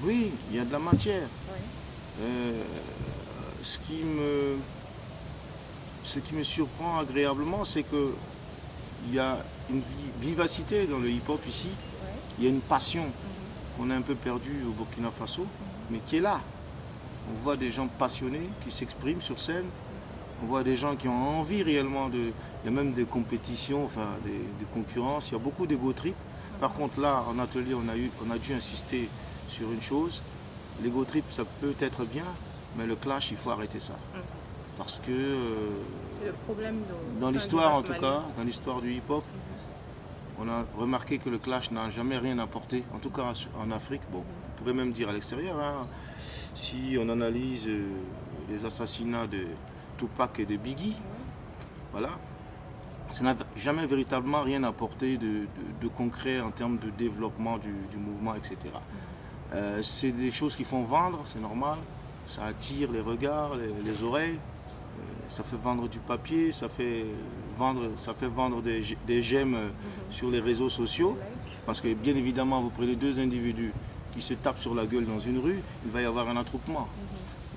Oui, il y a de la matière. Oui. Euh, ce qui me, ce qui me surprend agréablement, c'est que il y a une vivacité dans le hip-hop ici. Oui. Il y a une passion Mhm. qu'on a un peu perdue au Burkina Faso, Mhm. mais qui est là. On voit des gens passionnés qui s'expriment sur scène. On voit des gens qui ont envie réellement de... Il y a même des compétitions, enfin des concurrences. Il y a beaucoup d'ego trip. Par contre, là, en atelier, on a dû insister sur une chose. L'ego trip, ça peut être bien, mais le clash, il faut arrêter ça. Mhm. Parce que C'est le problème dans sein du l'histoire, en rap tout malien. cas, dans l'histoire du hip-hop, on a remarqué que le clash n'a jamais rien apporté, en tout cas en Afrique. Bon, on pourrait même dire à l'extérieur, hein. Si on analyse les assassinats de Tupac et de Biggie, voilà, ça n'a jamais véritablement rien apporté de concret en termes de développement du mouvement, etc. C'est des choses qui font vendre, c'est normal, ça attire les regards, les oreilles, ça fait vendre du papier, ça fait vendre des j'aime sur les réseaux sociaux, parce que bien évidemment, vous prenez deux individus qui se tapent sur la gueule dans une rue, il va y avoir un attroupement.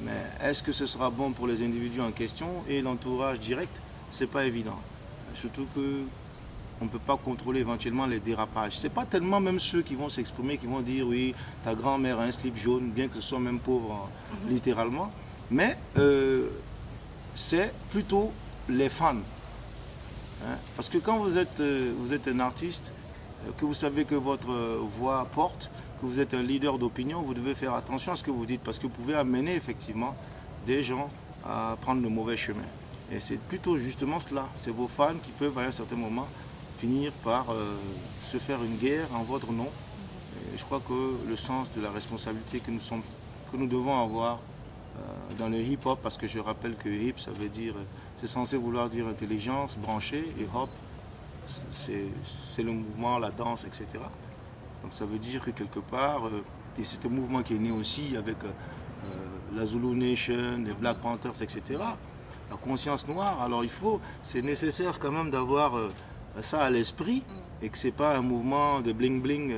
Mais est-ce que ce sera bon pour les individus en question et l'entourage direct? C'est pas évident. Surtout que on ne peut pas contrôler éventuellement les dérapages. C'est pas tellement même ceux qui vont s'exprimer, qui vont dire oui, ta grand-mère a un slip jaune, bien que ce soit même pauvre littéralement. Mais c'est plutôt les fans. Hein. Parce que quand vous êtes un artiste, que vous savez que votre voix porte, que vous êtes un leader d'opinion, vous devez faire attention à ce que vous dites parce que vous pouvez amener effectivement des gens à prendre le mauvais chemin. Et c'est plutôt justement cela. C'est vos fans qui peuvent à un certain moment finir par se faire une guerre en votre nom. Et je crois que le sens de la responsabilité que nous devons avoir dans le hip-hop, parce que je rappelle que hip, ça veut dire, c'est censé vouloir dire intelligence, branché, et hop, c'est le mouvement, la danse, etc. Donc ça veut dire que quelque part, et c'est un mouvement qui est né aussi avec la Zulu Nation, les Black Panthers, etc. La conscience noire, alors c'est nécessaire quand même d'avoir ça à l'esprit et que c'est pas un mouvement de bling bling,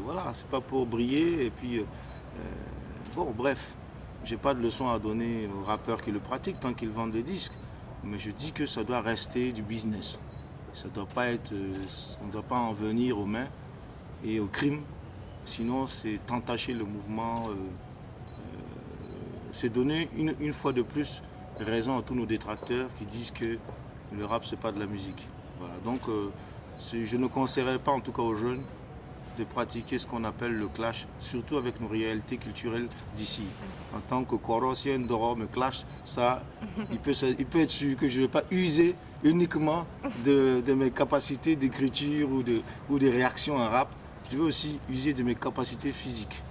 voilà, c'est pas pour briller et puis bon bref, j'ai pas de leçon à donner aux rappeurs qui le pratiquent tant qu'ils vendent des disques, mais je dis que ça doit rester du business. Ça doit pas être, on ne doit pas en venir aux mains et au crime, sinon c'est entacher le mouvement, c'est donner une fois de plus raison à tous nos détracteurs qui disent que le rap c'est pas de la musique. Voilà. Donc je ne conseillerais pas en tout cas aux jeunes de pratiquer ce qu'on appelle le clash, surtout avec nos réalités culturelles d'ici. En tant que Koro, si un Doro me clash, ça, il peut être sûr que je ne vais pas user uniquement de mes capacités d'écriture ou de réaction en rap. Je vais aussi user de mes capacités physiques.